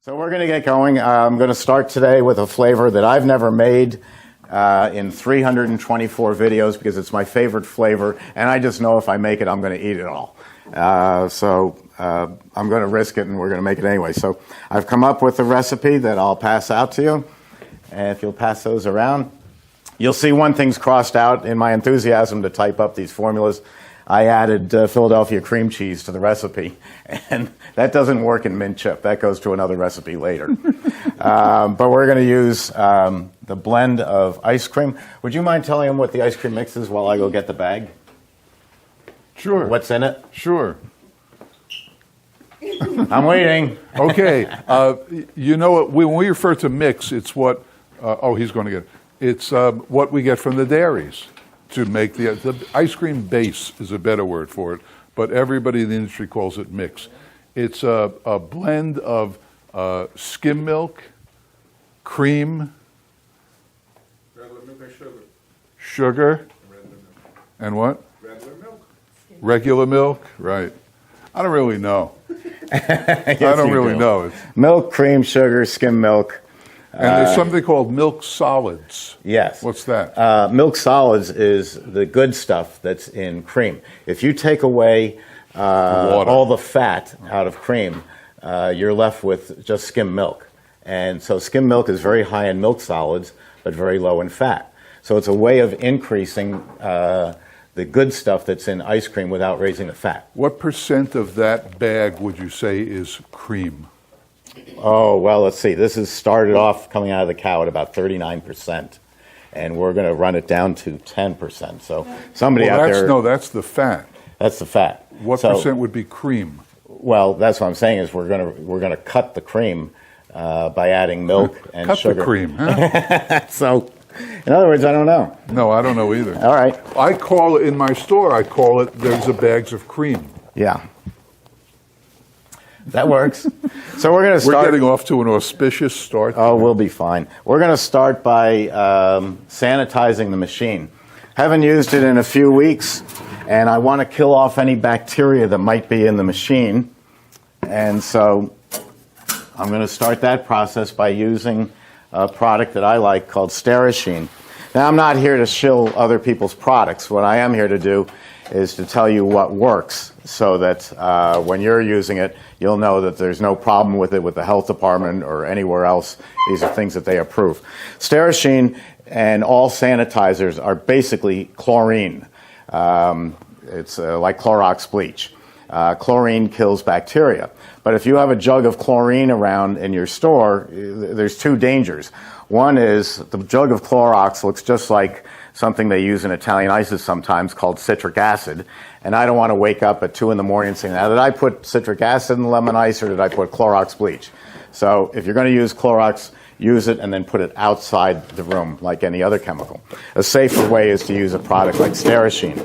So we're going to get going. I'm going to start today with a flavor that I've never made in 324 videos because it's my favorite flavor, and I just know if I make it, I'm going to eat it all. I'm going to risk it, and we're going to make it anyway. So I've come up with a recipe that I'll pass out to you, and if you'll pass those around. You'll see one thing's crossed out in my enthusiasm to type up these formulas. I added Philadelphia cream cheese to the recipe, and that doesn't work in mint chip. That goes to another recipe later. But we're going to use the blend of ice cream. Would you mind telling them what the ice cream mix is while I go get the bag? Sure. What's in it? Sure. I'm waiting. Okay. You know what? When we refer to mix, it's what. He's going to get it. It's what we get from the dairies to make the ice cream base is a better word for it, but everybody in the industry calls it mix. It's a blend of skim milk, cream, regular milk and sugar, and what? regular milk. Regular milk, right. I don't really know. Yes, I don't you really do. know. Milk, cream, sugar, skim milk. And there's something called milk solids. Yes. What's that? Milk solids is the good stuff that's in cream. If you take away all the fat out of cream, you're left with just skim milk. And so skim milk is very high in milk solids, but very low in fat. So it's a way of increasing the good stuff that's in ice cream without raising the fat. What percent of that bag would you say is cream? Oh, well, let's see. This is started off coming out of the cow at about 39%, and we're going to run it down to 10%. So somebody out there... No, that's the fat. That's the fat. What percent would be cream? Well, that's what I'm saying is we're going to cut the cream by adding milk and Cut sugar. the cream, huh? So, in other words, I don't know. No, I don't know either. All right. I call it, in my store, there's the bags of cream. Yeah. That works. So we're going to start... We're getting off to an auspicious start. Oh, we'll be fine. We're going to start by sanitizing the machine. Haven't used it in a few weeks, and I want to kill off any bacteria that might be in the machine. And so I'm going to start that process by using a product that I like called Sterashine. Now, I'm not here to shill other people's products. What I am here to do is to tell you what works so that when you're using it, you'll know that there's no problem with it with the health department or anywhere else. These are things that they approve. Sterashine and all sanitizers are basically chlorine. It's like Clorox bleach. Chlorine kills bacteria. But if you have a jug of chlorine around in your store, there's two dangers. One is the jug of Clorox looks just like something they use in Italian ices sometimes called citric acid. And I don't want to wake up at 2 in the morning saying, now, did I put citric acid in lemon ice or did I put Clorox bleach? So if you're going to use Clorox, use it and then put it outside the room like any other chemical. A safer way is to use a product like Sterashine.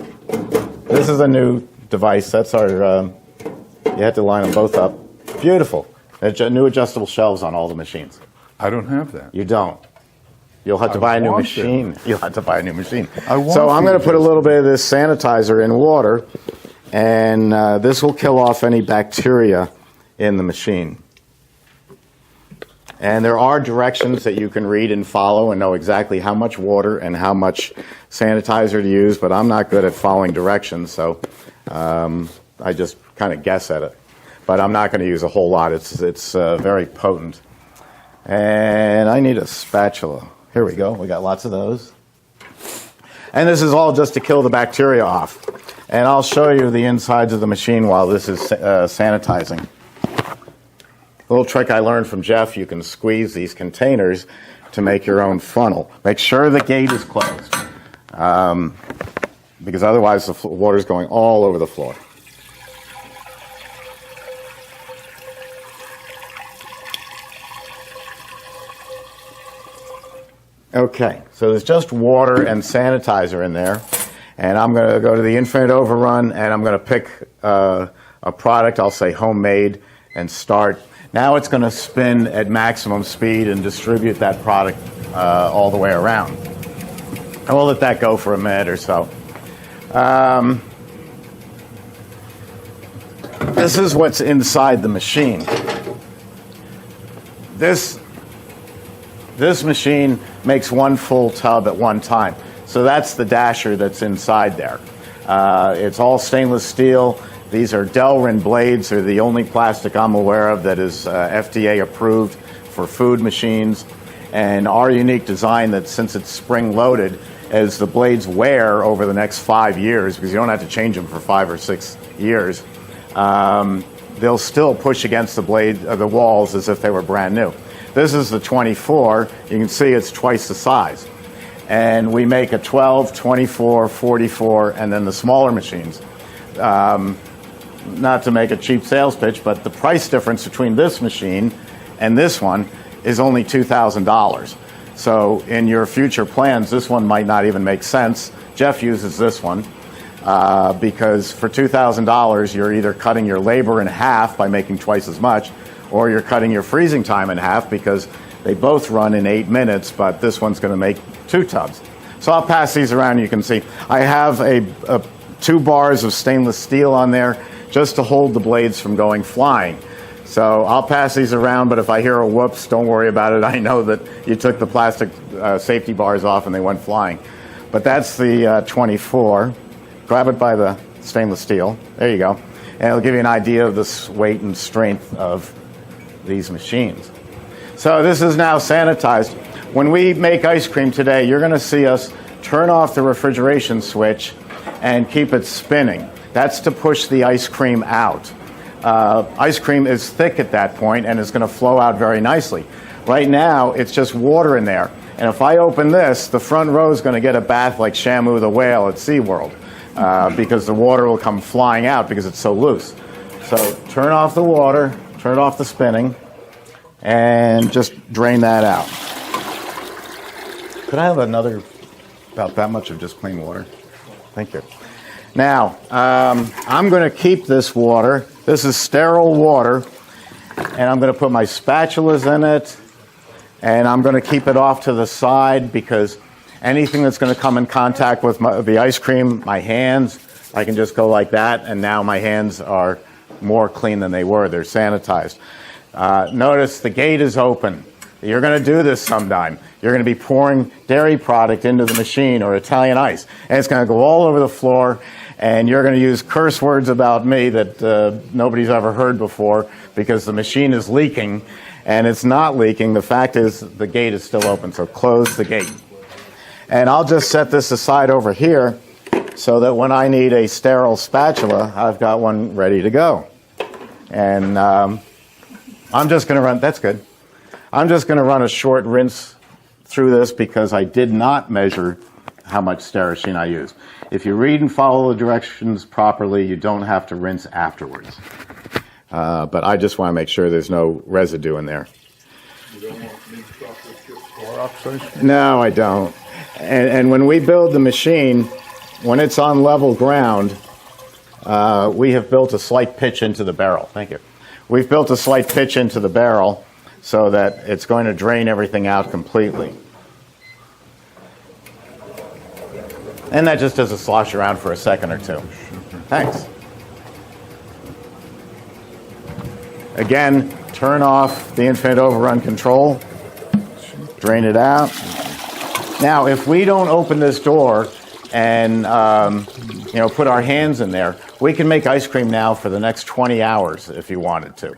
This is a new device. That's our, you have to line them both up. Beautiful. New adjustable shelves on all the machines. I don't have that. You don't. You'll have to buy a new machine. You'll have to buy a new machine. So I'm going to put a little bit of this sanitizer in water, and this will kill off any bacteria in the machine. And there are directions that you can read and follow and know exactly how much water and how much sanitizer to use, but I'm not good at following directions, so I just kind of guess at it. But I'm not going to use a whole lot. It's very potent. And I need a spatula. Here we go. We got lots of those. And this is all just to kill the bacteria off. And I'll show you the insides of the machine while this is sanitizing. A little trick I learned from Jeff, you can squeeze these containers to make your own funnel. Make sure the gate is closed, because otherwise the water is going all over the floor. Okay, so there's just water and sanitizer in there, and I'm going to go to the Infinite Overrun, and I'm going to pick a product, I'll say homemade, and start. Now it's going to spin at maximum speed and distribute that product all the way around. And we'll let that go for a minute or so. This is what's inside the machine. This machine makes one full tub at one time. So that's the dasher that's inside there. It's all stainless steel. These are Delrin blades. They're the only plastic I'm aware of that is FDA approved for food machines. And our unique design that since it's spring loaded, as the blades wear over the next 5 years, because you don't have to change them for 5 or 6 years, they'll still push against the walls as if they were brand new. This is the 24. You can see it's twice the size. And we make a 12, 24, 44, and then the smaller machines. Not to make a cheap sales pitch, but the price difference between this machine and this one is only $2,000. So in your future plans, this one might not even make sense. Jeff uses this one because for $2,000, you're either cutting your labor in half by making twice as much, or you're cutting your freezing time in half because they both run in 8 minutes, but this one's going to make 2 tubs. So I'll pass these around. You can see I have 2 bars of stainless steel on there just to hold the blades from going flying. So I'll pass these around, but if I hear a whoops, don't worry about it. I know that you took the plastic safety bars off and they went flying. But that's the 24. Grab it by the stainless steel. There you go. And it'll give you an idea of the weight and strength of these machines. So this is now sanitized. When we make ice cream today, you're going to see us turn off the refrigeration switch and keep it spinning. That's to push the ice cream out. Ice cream is thick at that point and it's going to flow out very nicely. Right now, it's just water in there. And if I open this, the front row is going to get a bath like Shamu the whale at SeaWorld because the water will come flying out because it's so loose. So turn off the water, turn off the spinning, and just drain that out. Could I have another, about that much of just plain water? Thank you. Now, I'm going to keep this water. This is sterile water, and I'm going to put my spatulas in it, and I'm going to keep it off to the side because anything that's going to come in contact with the ice cream, my hands, I can just go like that, and now my hands are more clean than they were. They're sanitized. Notice the gate is open. You're going to do this sometime. You're going to be pouring dairy product into the machine or Italian ice, and it's going to go all over the floor, and you're going to use curse words about me that nobody's ever heard before because the machine is leaking, and it's not leaking. The fact is the gate is still open, so close the gate. And I'll just set this aside over here so that when I need a sterile spatula, I've got one ready to go. And I'm just going to run, that's good. I'm just going to run a short rinse through this because I did not measure how much Sterashine I used. If you read and follow the directions properly, you don't have to rinse afterwards. But I just want to make sure there's no residue in there. You don't want mint chocolate chips or oxidation? No, I don't. And when we build the machine, when it's on level ground, we have built a slight pitch into the barrel. Thank you. We've built a slight pitch into the barrel so that it's going to drain everything out completely. And that just does a slosh around for a second or two. Thanks. Again, turn off the infinite overrun control. Drain it out. Now, if we don't open this door and put our hands in there, we can make ice cream now for the next 20 hours if you wanted to.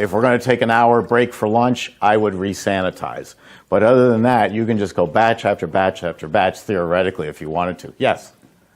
If we're going to take an hour break for lunch, I would re-sanitize. But other than that, you can just go batch after batch after batch, theoretically, if you wanted to. Yes?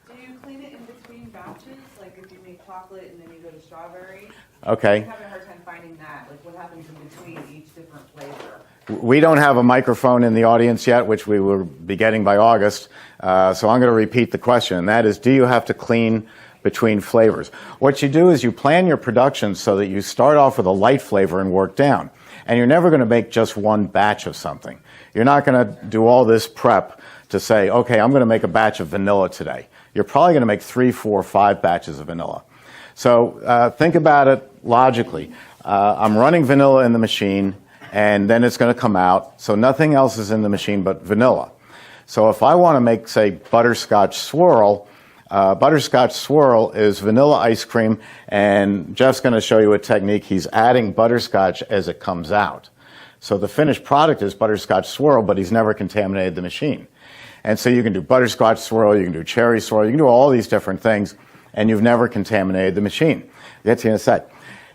Do you clean it in between batches? Like if you make chocolate and then you go to strawberry? Okay. I'm having a hard time finding that. Like what happens in between each different flavor? We don't have a microphone in the audience yet, which we will be getting by August. So I'm going to repeat the question, and that is, do you have to clean between flavors? What you do is you plan your production so that you start off with a light flavor and work down. And you're never going to make just one batch of something. You're not going to do all this prep to say, okay, I'm going to make a batch of vanilla today. You're probably going to make 3, 4, 5 batches of vanilla. So think about it logically. I'm running vanilla in the machine, and then it's going to come out. So nothing else is in the machine but vanilla. So if I want to make, say, butterscotch swirl is vanilla ice cream, and Jeff's going to show you a technique. He's adding butterscotch as it comes out. So the finished product is butterscotch swirl, but he's never contaminated the machine. And so you can do butterscotch swirl, you can do cherry swirl, you can do all these different things, and you've never contaminated the machine. Get to you in a sec.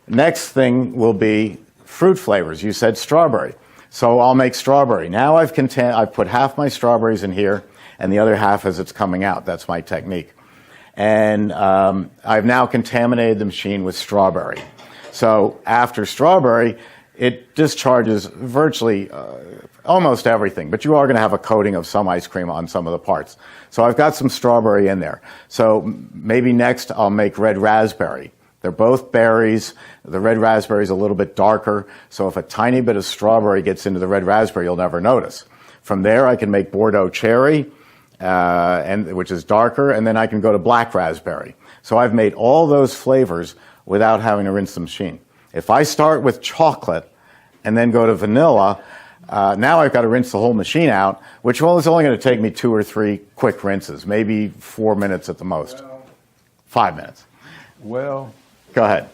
Next thing will be fruit flavors. You said strawberry. So I'll make strawberry. Now I've put half my strawberries in here, and the other half as it's coming out. That's my technique. And I've now contaminated the machine with strawberry. So after strawberry, it discharges virtually almost everything, but you are going to have a coating of some ice cream on some of the parts. So I've got some strawberry in there. So maybe next I'll make red raspberry. They're both berries. The red raspberry is a little bit darker, so if a tiny bit of strawberry gets into the red raspberry, you'll never notice. From there, I can make Bordeaux cherry, which is darker, and then I can go to black raspberry. So I've made all those flavors without having to rinse the machine. If I start with chocolate and then go to vanilla, now I've got to rinse the whole machine out, which is only going to take me 2 or 3 quick rinses, maybe 4 minutes at the most. 5 minutes. Well, go ahead.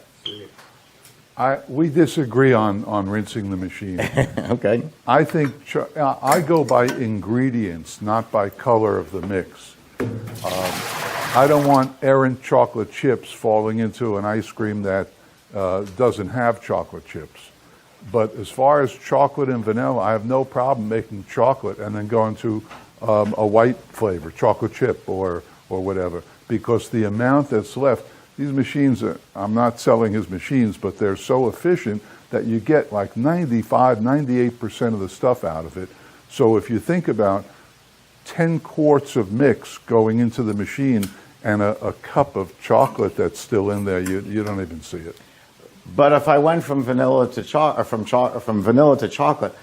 We disagree on rinsing the machine. Okay. I think I go by ingredients, not by color of the mix. I don't want errant chocolate chips falling into an ice cream that doesn't have chocolate chips. But as far as chocolate and vanilla, I have no problem making chocolate and then going to a white flavor, chocolate chip or whatever, because the amount that's left, these machines, I'm not selling his machines, but they're so efficient that you get like 95, 98% of the stuff out of it. So if you think about 10 quarts of mix going into the machine and a cup of chocolate that's still in there, you don't even see it. But if I went from vanilla to from vanilla to chocolate,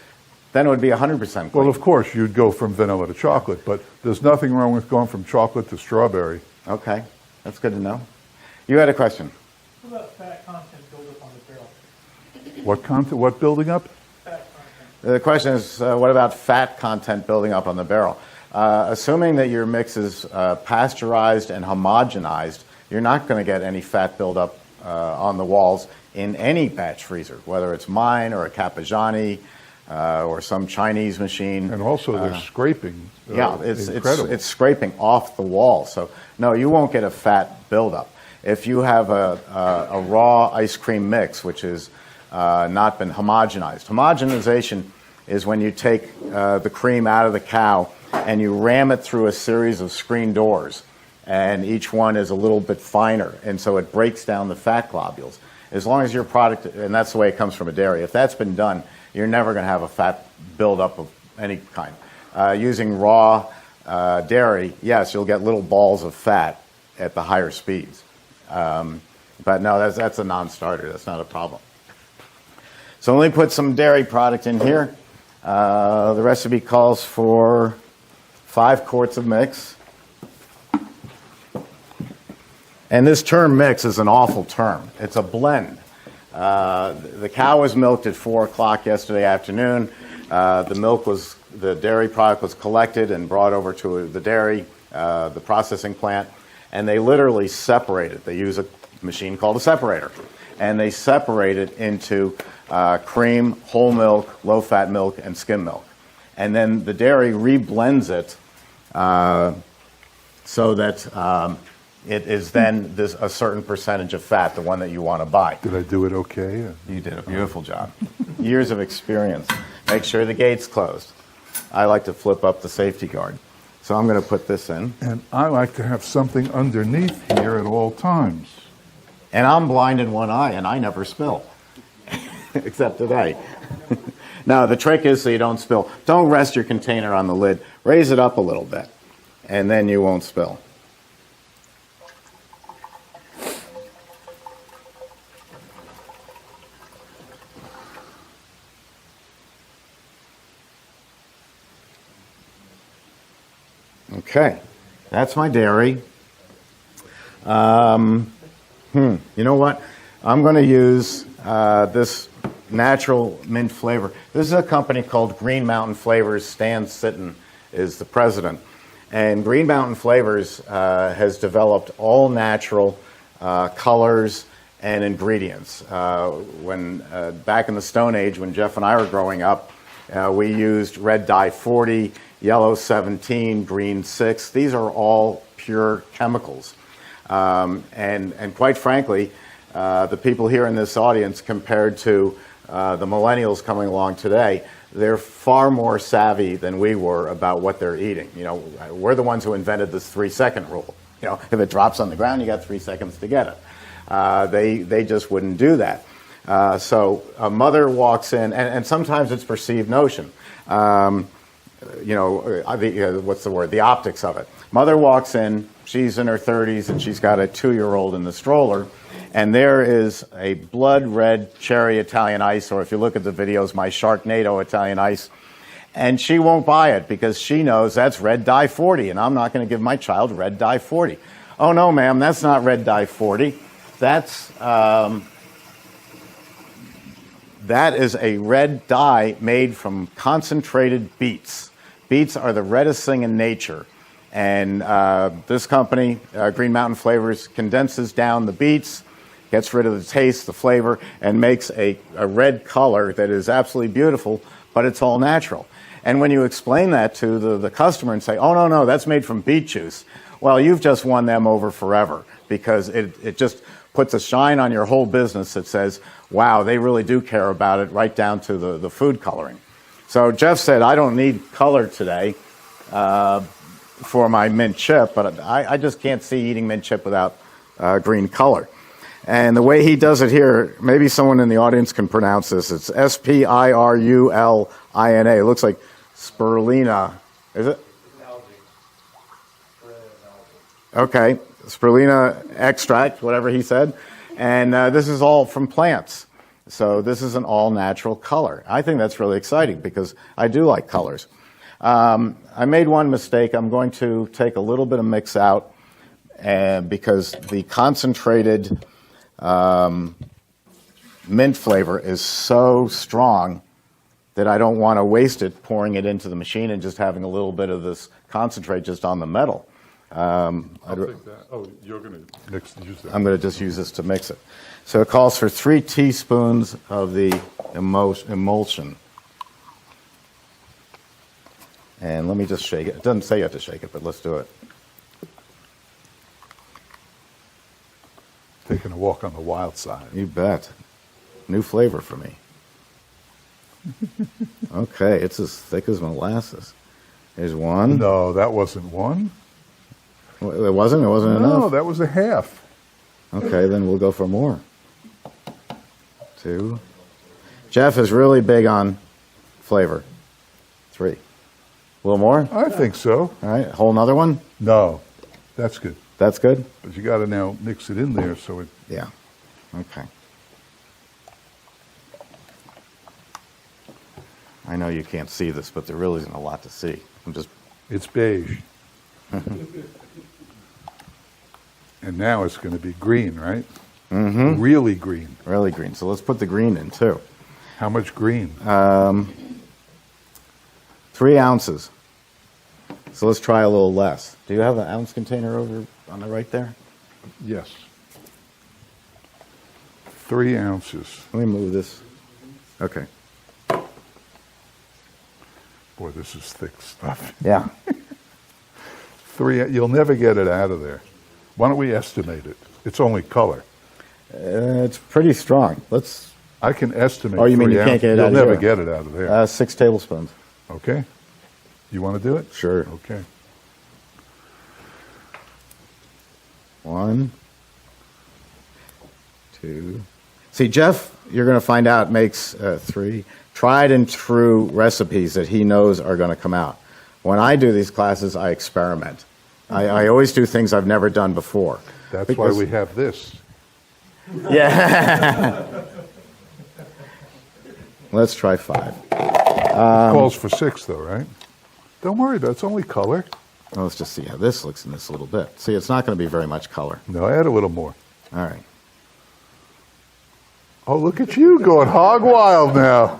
then it would be 100% clean. Well, of course, you'd go from vanilla to chocolate, but there's nothing wrong with going from chocolate to strawberry. Okay, that's good to know. You had a question. What about fat content buildup on the barrel? What content? What building up? Fat content. The question is, what about fat content building up on the barrel? Assuming that your mix is pasteurized and homogenized, you're not going to get any fat buildup on the walls in any batch freezer, whether it's mine or a Capajani or some Chinese machine. And also, they're scraping. It's scraping off the wall. So no, you won't get a fat buildup. If you have a raw ice cream mix, which is not been homogenized. Homogenization is when you take the cream out of the cow and you ram it through a series of screen doors, and each one is a little bit finer, and so it breaks down the fat globules. As long as your product, and that's the way it comes from a dairy, if that's been done, you're never going to have a fat buildup of any kind. Using raw dairy, yes, you'll get little balls of fat at the higher speeds. But no, that's a non-starter. That's not a problem. So let me put some dairy product in here. The recipe calls for 5 quarts of mix. And this term mix is an awful term. It's a blend. The cow was milked at 4 o'clock yesterday afternoon. The dairy product was collected and brought over to the dairy, the processing plant, and they literally separate it. They use a machine called a separator, and they separate it into cream, whole milk, low-fat milk, and skim milk. And then the dairy reblends it so that it is then a certain percentage of fat, the one that you want to buy. Did I do it okay? You did a beautiful job. Years of experience. Make sure the gate's closed. I like to flip up the safety guard. So I'm going to put this in. And I like to have something underneath here at all times. And I'm blind in one eye, and I never spill. Except today. Now, the trick is so you don't spill. Don't rest your container on the lid. Raise it up a little bit, and then you won't spill. Okay, that's my dairy. You know what? I'm going to use this natural mint flavor. This is a company called Green Mountain Flavors. Stan Sitton is the president. And Green Mountain Flavors has developed all natural colors and ingredients. Back in the Stone Age, when Jeff and I were growing up, we used red dye 40, yellow 17, green 6. These are all pure chemicals. And quite frankly, the people here in this audience, compared to the millennials coming along today, they're far more savvy than we were about what they're eating. You know, we're the ones who invented this 3-second rule. You know, if it drops on the ground, you got 3 seconds to get it. They just wouldn't do that. So a mother walks in, and sometimes it's perceived notion. What's the word? The optics of it. Mother walks in, she's in her 30s, and she's got a 2-year-old in the stroller, and there is a blood red cherry Italian ice, or if you look at the videos, my Sharknado Italian ice, and she won't buy it because she knows that's red dye 40, and I'm not going to give my child red dye 40. Oh no, ma'am, that's not red dye 40. That is a red dye made from concentrated beets. Beets are the reddest thing in nature. And this company, Green Mountain Flavors, condenses down the beets, gets rid of the taste, the flavor, and makes a red color that is absolutely beautiful, but it's all natural. And when you explain that to the customer and say, oh, no, that's made from beet juice, well, you've just won them over forever, because it just puts a shine on your whole business that says, wow, they really do care about it, right down to the food coloring. So Jeff said, I don't need color today for my mint chip, but I just can't see eating mint chip without green color. And the way he does it here, maybe someone in the audience can pronounce this. It's Spirulina. It looks like spirulina. Is it? Okay, spirulina extract, whatever he said. And this is all from plants. So this is an all-natural color. I think that's really exciting because I do like colors. I made one mistake. I'm going to take a little bit of mix out because the concentrated mint flavor is so strong that I don't want to waste it pouring it into the machine and just having a little bit of this concentrate just on the metal. I'll take that. Oh, you're going to use that. I'm going to just use this to mix it. So it calls for 3 teaspoons of the emulsion. And let me just shake it. It doesn't say you have to shake it, but let's do it. Taking a walk on the wild side. You bet. New flavor for me. Okay, it's as thick as molasses. Here's one. No, that wasn't one. It wasn't? It wasn't enough? No, that was a half. Okay, then we'll go for more. 2. Jeff is really big on flavor. 3. A little more? I think so. All right, whole another one? No, that's good. That's good? But you got to now mix it in there so it. Yeah. Okay. I know you can't see this, but there really isn't a lot to see. It's beige. And now it's going to be green, right? Mm-hmm. Really green. Really green. So let's put the green in, too. How much green? 3 ounces. So let's try a little less. Do you have an ounce container over on the right there? Yes. 3 ounces. Let me move this. Okay. Boy, this is thick stuff. Yeah. 3. You'll never get it out of there. Why don't we estimate it? It's only color. It's pretty strong. I can estimate. Oh, you mean 3 you can't get it You'll out of never here? get it out of there. 6 tablespoons. Okay. You want to do it? Sure. Okay. 1, 2. See, Jeff, you're going to find out, makes 3 tried and true recipes that he knows are going to come out. When I do these classes, I experiment. I always do things I've never done before. That's why we have this. Yeah. Let's try 5. Calls for 6, though, right? Don't worry about it. It's only color. Well, let's just see how this looks in this little bit. See, it's not going to be very much color. No, add a little more. All right. Oh, look at you going hog wild now.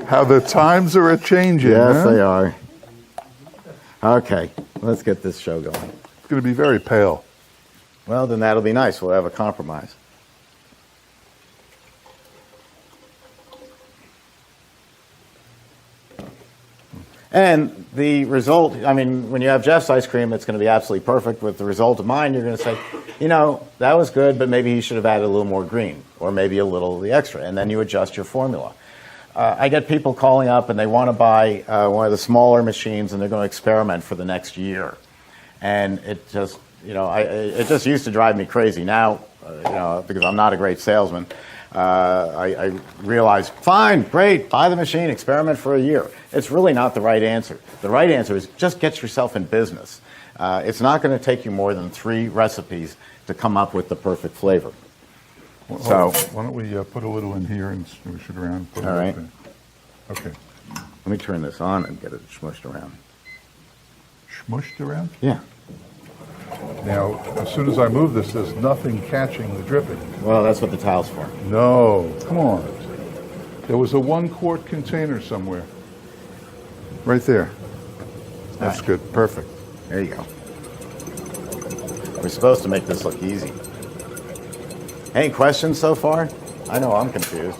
How the times are a-changing, Yes, huh? they are. Okay, let's get this show going. It's going to be very pale. Well, then that'll be nice. We'll have a compromise. And the result, I mean, when you have Jeff's ice cream, it's going to be absolutely perfect. With the result of mine, you're going to say, you know, that was good, but maybe you should have added a little more green, or maybe a little of the extra, and then you adjust your formula. I get people calling up, and they want to buy one of the smaller machines, and they're going to experiment for the next year. And it just, you know, it just used to drive me crazy. Now, you know, because I'm not a great salesman, I realize, fine, great, buy the machine, experiment for a year. It's really not the right answer. The right answer is just get yourself in business. It's not going to take you more than 3 recipes to come up with the perfect flavor. So, Why don't we put a little in here and smoosh it around? Put it All up right. there. Okay. let me turn this on and get it smushed around. Smushed around? Yeah. Now, as soon as I move this, there's nothing catching the dripping. Well, that's what the tile's for. No, come on. There was a 1 quart container somewhere. Right there. That's Right. good. Perfect. There you go. We're supposed to make this look easy. Any questions so far? I know I'm confused.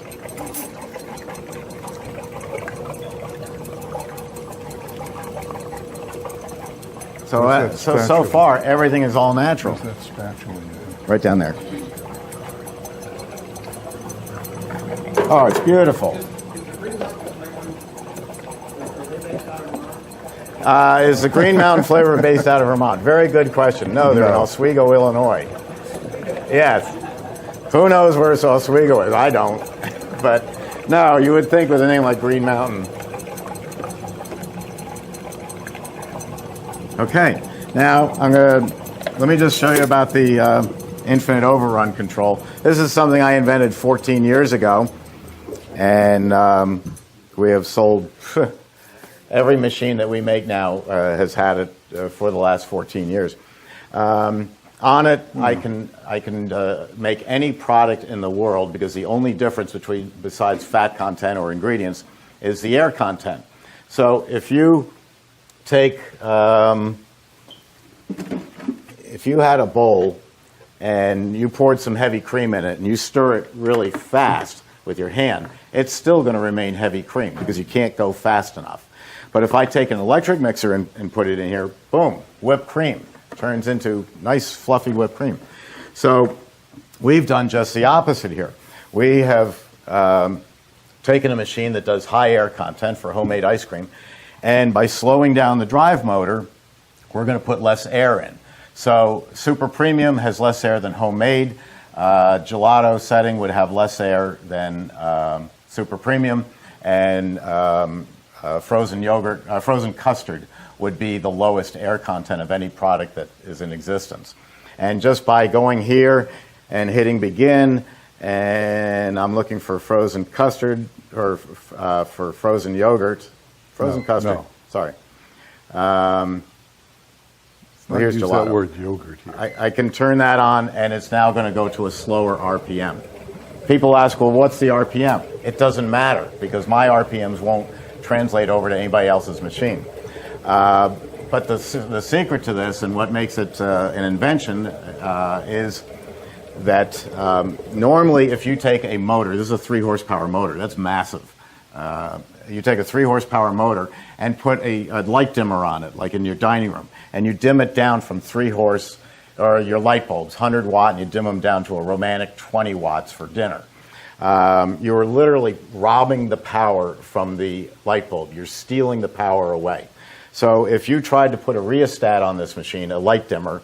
So, Where's that so spatula? far, everything is all natural. Where's that spatula? Right down there. Oh, it's beautiful. Is the Green Mountain flavor based out of Vermont? Very good question. No, they're in No. Oswego, Illinois. Yes. Who knows where Oswego is? I don't. But no, you would think with a name like Green Mountain. Okay. Now let me just show you about the infinite overrun control. This is something I invented 14 years ago, and we have sold. Every machine that we make now has had it for the last 14 years. On it, I can make any product in the world because the only difference besides fat content or ingredients is the air content. So if you take, if you had a bowl and you poured some heavy cream in it and you stir it really fast with your hand, it's still going to remain heavy cream because you can't go fast enough. But if I take an electric mixer and put it in here, boom, whipped cream. Turns into nice, fluffy whipped cream. So we've done just the opposite here. We have taken a machine that does high air content for homemade ice cream, and by slowing down the drive motor, we're going to put less air in. So Super Premium has less air than homemade. Gelato setting would have less air than Super Premium, and frozen yogurt, frozen custard would be the lowest air content of any product that is in existence. And just by going here and hitting begin, and I'm looking for frozen custard, or for frozen yogurt, custard, no. sorry. Let's Here's use gelato. that word yogurt here. I can turn that on, and it's now going to go to a slower RPM. People ask, well, what's the RPM? It doesn't matter, because my RPMs won't translate over to anybody else's machine. But the secret to this, and what makes it an invention, is that normally if you take a motor, this is a 3 horsepower motor, that's massive. You take a 3 horsepower motor and put a light dimmer on it, like in your dining room, and you dim it down from 3 horse, or your light bulbs, 100 watt, and you dim them down to a romantic 20 watts for dinner. You're literally robbing the power from the light bulb. You're stealing the power away. So if you tried to put a rheostat on this machine, a light dimmer,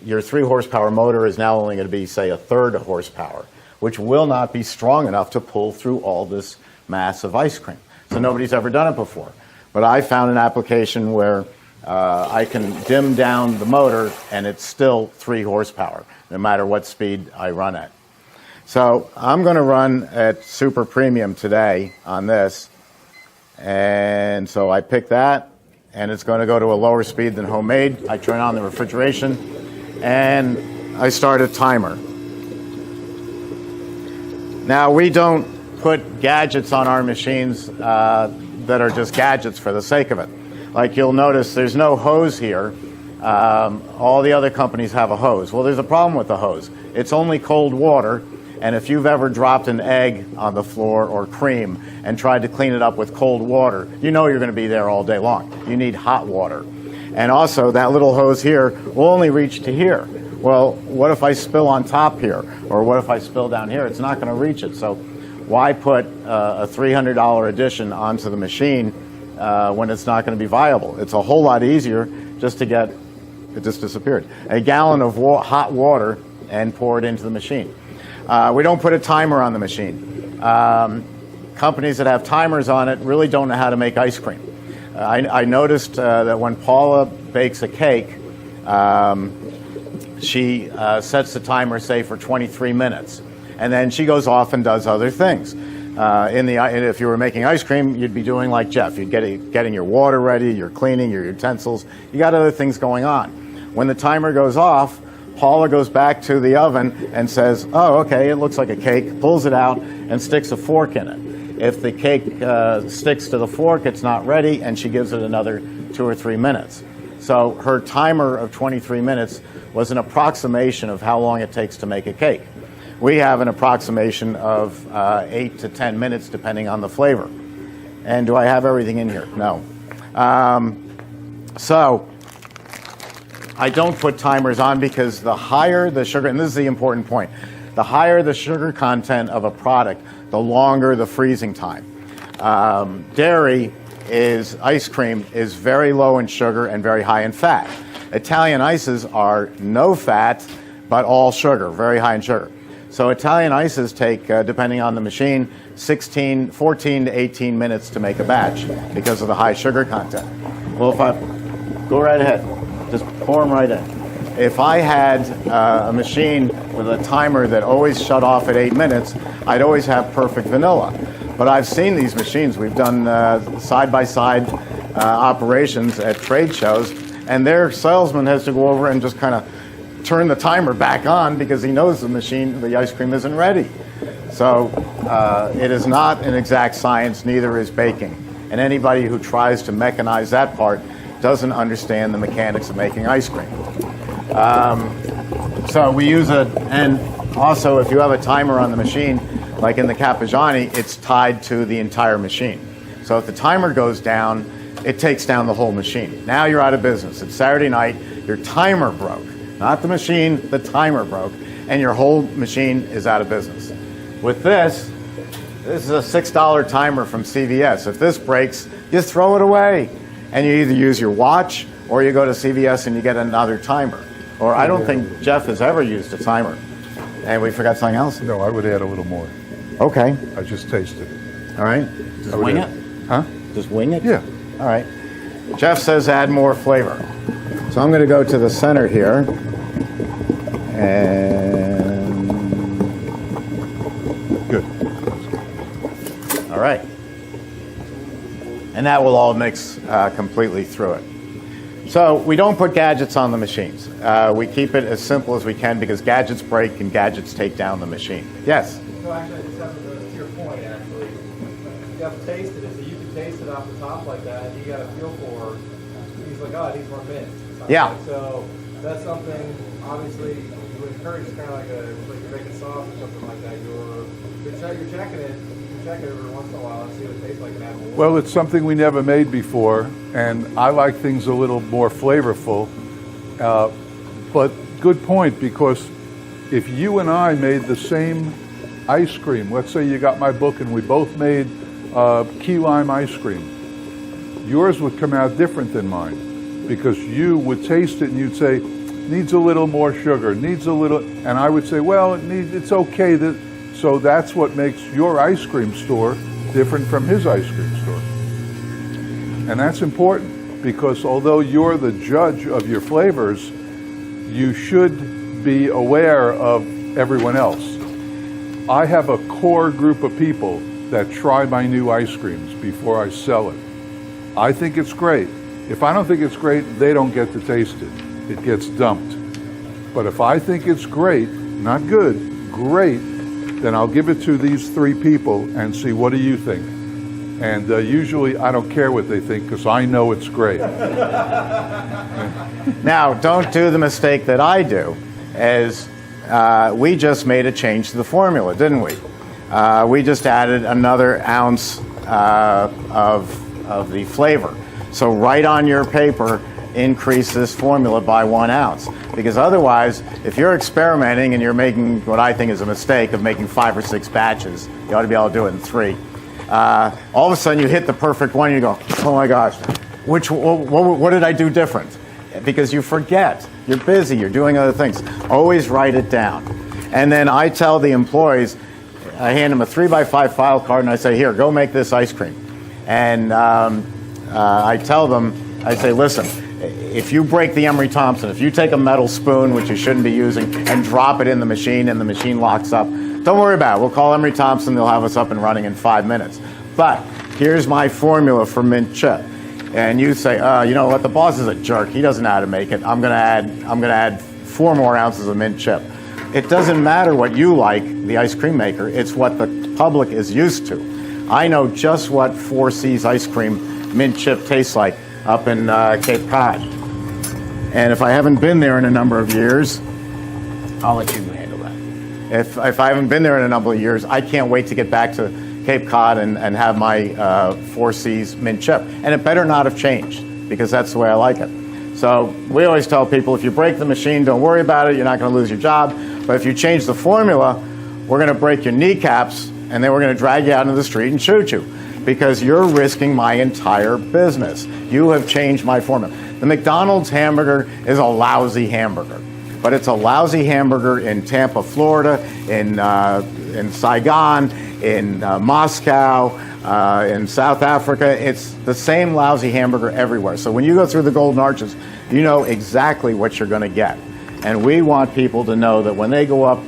your 3 horsepower motor is now only going to be, say, a third horsepower, which will not be strong enough to pull through all this mass of ice cream. So nobody's ever done it before. But I found an application where I can dim down the motor and it's still 3 horsepower, no matter what speed I run at. So I'm going to run at Super Premium today on this. And so I pick that, and it's going to go to a lower speed than homemade. I turn on the refrigeration, and I start a timer. Now, we don't put gadgets on our machines that are just gadgets for the sake of it. Like you'll notice there's no hose here. All the other companies have a hose. Well, there's a problem with the hose. It's only cold water, and if you've ever dropped an egg on the floor or cream and tried to clean it up with cold water, you know you're going to be there all day long. You need hot water. And also, that little hose here will only reach to here. Well, what if I spill on top here? Or what if I spill down here? It's not going to reach it. So why put a $300 addition onto the machine when it's not going to be viable? It's a whole lot easier just to get, it just disappeared, a gallon of hot water and pour it into the machine. We don't put a timer on the machine. Companies that have timers on it really don't know how to make ice cream. I noticed that when Paula bakes a cake, she sets the timer, say, for 23 minutes. And then she goes off and does other things. If you were making ice cream, you'd be doing like Jeff. You'd getting your water ready, you're cleaning your utensils. You got other things going on. When the timer goes off, Paula goes back to the oven and says, oh, okay, it looks like a cake, pulls it out and sticks a fork in it. If the cake sticks to the fork, it's not ready, and she gives it another 2 or 3 minutes. So her timer of 23 minutes was an approximation of how long it takes to make a cake. We have an approximation of 8 to 10 minutes, depending on the flavor. And do I have everything in here? No. So I don't put timers on because the higher the sugar, and this is the important point, the higher the sugar content of a product, the longer the freezing time. Dairy ice cream is very low in sugar and very high in fat. Italian ices are no fat, but all sugar, very high in sugar. So Italian ices take, depending on the machine, 14 to 18 minutes to make a batch because of the high sugar content. Well, go right ahead. Just pour them right in. If I had a machine with a timer that always shut off at 8 minutes, I'd always have perfect vanilla. But I've seen these machines. We've done side-by-side operations at trade shows, and their salesman has to go over and just kind of turn the timer back on because he knows the ice cream isn't ready. So it is not an exact science, neither is baking. And anybody who tries to mechanize that part doesn't understand the mechanics of making ice cream. So we use and also if you have a timer on the machine, like in the Cappigiani, it's tied to the entire machine. So if the timer goes down, it takes down the whole machine. Now you're out of business. It's Saturday night, your timer broke. Not the machine, the timer broke, and your whole machine is out of business. With this is a $6 timer from CVS. If this breaks, you throw it away. And you either use your watch or you go to CVS and you get another timer. Or I don't think Jeff has ever used a timer. And we forgot something else? No, I would add a little more. Okay. I just tasted it. All right. Just wing it? Huh? Just wing it? Yeah. All right. Jeff says add more flavor. So I'm going to go to the center here. And Good. all right. And that will all mix completely through it. So we don't put gadgets on the machines. We keep it as simple as we can because gadgets break and gadgets take down the machine. Yes? So actually, I just have to your point, actually. You have to taste it, so you can taste it off the top like that, and you got a feel for, he's like, oh, it needs more mint. Yeah. So that's something, obviously, you would encourage, it's kind of like you're making sauce or something like that. You're checking it. Check it every once in a while and see what it tastes like and add more. Well, it's something we never made before, and I like things a little more flavorful. But good point, because if you and I made the same ice cream, let's say you got my book and we both made key lime ice cream, yours would come out different than mine, because you would taste it and you'd say, needs a little more sugar, needs a little, and I would say, well, it's okay. So that's what makes your ice cream store different from his ice cream store. And that's important, because although you're the judge of your flavors, you should be aware of everyone else. I have a core group of people that try my new ice creams before I sell it. I think it's great. If I don't think it's great, they don't get to taste it. It gets dumped. But if I think it's great, not good, great, then I'll give it to these 3 people and see, what do you think? And usually I don't care what they think because I know it's great. Now, don't do the mistake that I do, as we just made a change to the formula, didn't we? We just added another ounce of the flavor. So write on your paper, increase this formula by 1 ounce. Because otherwise, if you're experimenting and you're making what I think is a mistake of making 5 or 6 batches, you ought to be able to do it in 3. All of a sudden you hit the perfect one and you go, oh my gosh, what did I do different? Because you forget. You're busy. You're doing other things. Always write it down. And then I tell the employees, I hand them a 3x5 file card and I say, here, go make this ice cream. And I tell them, I say, listen, if you break the Emery Thompson, if you take a metal spoon, which you shouldn't be using, and drop it in the machine and the machine locks up, don't worry about it. We'll call Emery Thompson. They'll have us up and running in 5 minutes. But here's my formula for mint chip. And you say, you know what, the boss is a jerk. He doesn't know how to make it. I'm gonna add 4 more ounces of mint chip. It doesn't matter what you like, the ice cream maker. It's what the public is used to. I know just what 4 C's ice cream mint chip tastes like up in Cape Cod. And if I haven't been there in a number of years, I'll let you handle that. If I haven't been there in a number of years, I can't wait to get back to Cape Cod and have my 4 C's mint chip. And it better not have changed, because that's the way I like it. So we always tell people, if you break the machine, don't worry about it. You're not going to lose your job. But if you change the formula, we're going to break your kneecaps, and then we're going to drag you out into the street and shoot you, because you're risking my entire business. You have changed my formula. The McDonald's hamburger is a lousy hamburger, but it's a lousy hamburger in Tampa, Florida, in Saigon, in Moscow, in South Africa. It's the same lousy hamburger everywhere. So when you go through the Golden Arches, you know exactly what you're going to get. And we want people to know that when they go up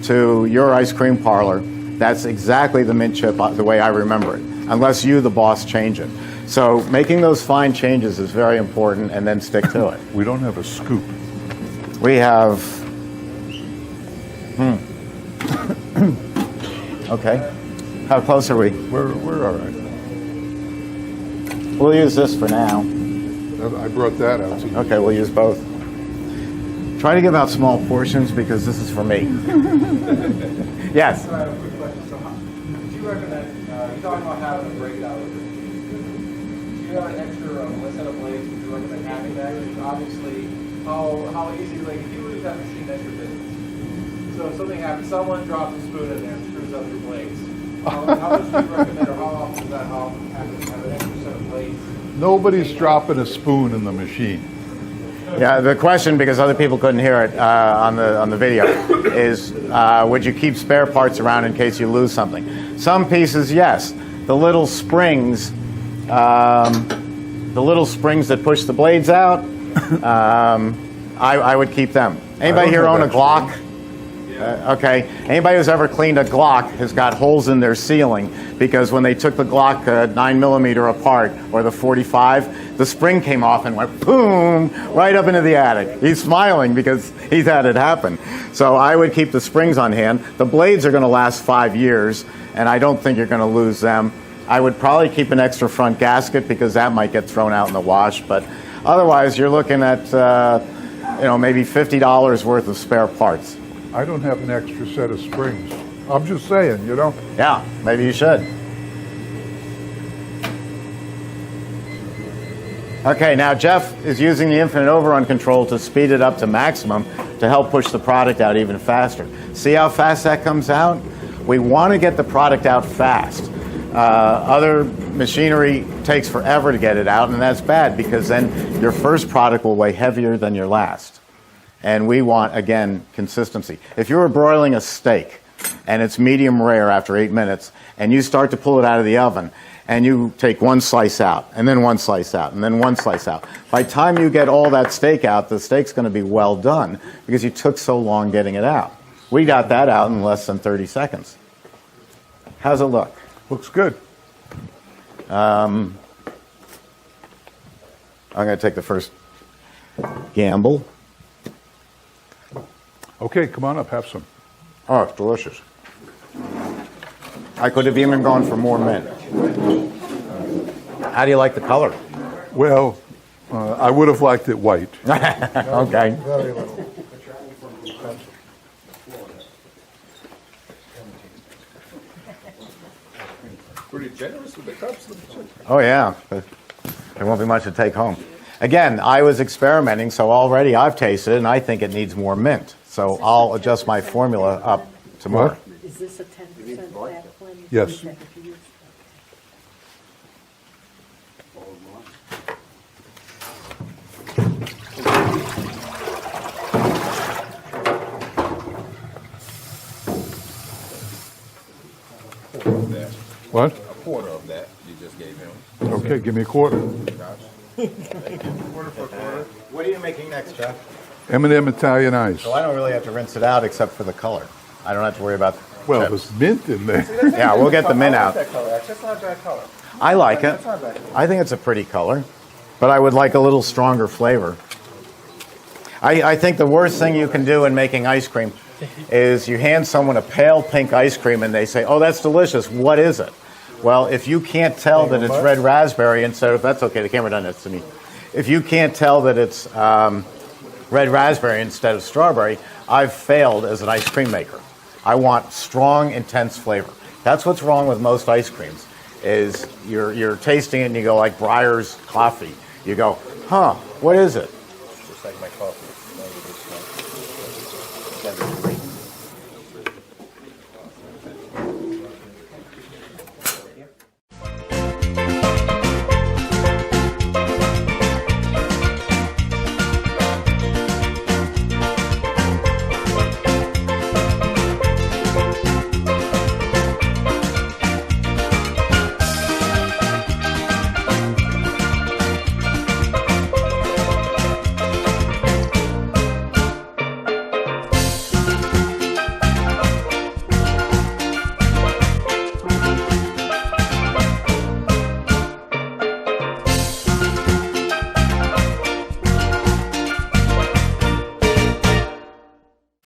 to your ice cream parlor, that's exactly the mint chip the way I remember it, unless you, the boss, change it. So making those fine changes is very important, and then stick to it. We don't have a scoop. We have... Okay. How close are we? We're all right. We'll use this for now. I brought that out to you. Okay, we'll use both. Try to give out small portions, because this is for me. Yes? So I have a quick question. So do you recommend, you're talking about having a breakout with it. Do you have an extra set of blades? Would you recommend having that? Because obviously, how easy, like if you lose that machine, that's your business. So if something happens, someone drops a spoon in there and screws up your blades. How much do you recommend, or how often does that happen? Have an extra set of blades? Nobody's dropping a spoon in the machine. Yeah, the question, because other people couldn't hear it on the video, is would you keep spare parts around in case you lose something? Some pieces, yes. The little springs that push the blades out, I would keep them. Anybody here own a Glock? Okay. Anybody who's ever cleaned a Glock has got holes in their ceiling, because when they took the Glock 9mm apart, or the 45, the spring came off and went boom right up into the attic. He's smiling because he's had it happen. So I would keep the springs on hand. The blades are going to last 5 years, and I don't think you're going to lose them. I would probably keep an extra front gasket, because that might get thrown out in the wash. But otherwise, you're looking at maybe $50 worth of spare parts. I don't have an extra set of springs. I'm just saying, you know. Yeah, maybe you should. Okay, now Jeff is using the infinite overrun control to speed it up to maximum to help push the product out even faster. See how fast that comes out? We want to get the product out fast. Other machinery takes forever to get it out, and that's bad, because then your first product will weigh heavier than your last. And we want, again, consistency. If you were broiling a steak and it's medium rare after 8 minutes, and you start to pull it out of the oven, and you take one slice out, and then one slice out, and then one slice out, by the time you get all that steak out, the steak's going to be well done, because you took so long getting it out. We got that out in less than 30 seconds. How's it look? Looks good. I'm going to take the first gamble. Okay, come on up, have some. Oh, it's delicious. I could have even gone for more mint. How do you like the color? Well, I would have liked it white. Okay. Very little. Pretty generous with the cups. Oh, yeah. But there won't be much to take home. Again, I was experimenting, so already I've tasted it, and I think it needs more mint. So I'll adjust my formula up to more. What? Is this a 10% fat one? Yes. What? A quarter of that you just gave him. Okay, give me a quarter. What are you making next, Jeff? M&M Italian Ice. So I don't really have to rinse it out except for the color. I don't have to worry about Well, chips. there's mint in there. Yeah, we'll get the mint out. That color, actually, that's not a bad color. I like it. That's not bad. I think it's a pretty color, but I would like a little stronger flavor. I think the worst thing you can do in making ice cream is you hand someone a pale pink ice cream and they say, "Oh, that's delicious. What is it?" Well, if you can't tell that it's red raspberry instead of, that's okay, the camera done this to me. If you can't tell that it's red raspberry instead of strawberry, I've failed as an ice cream maker. I want strong, intense flavor. That's what's wrong with most ice creams, is you're tasting it and you go like Breyer's coffee. You go, huh, what is it? Just like my coffee.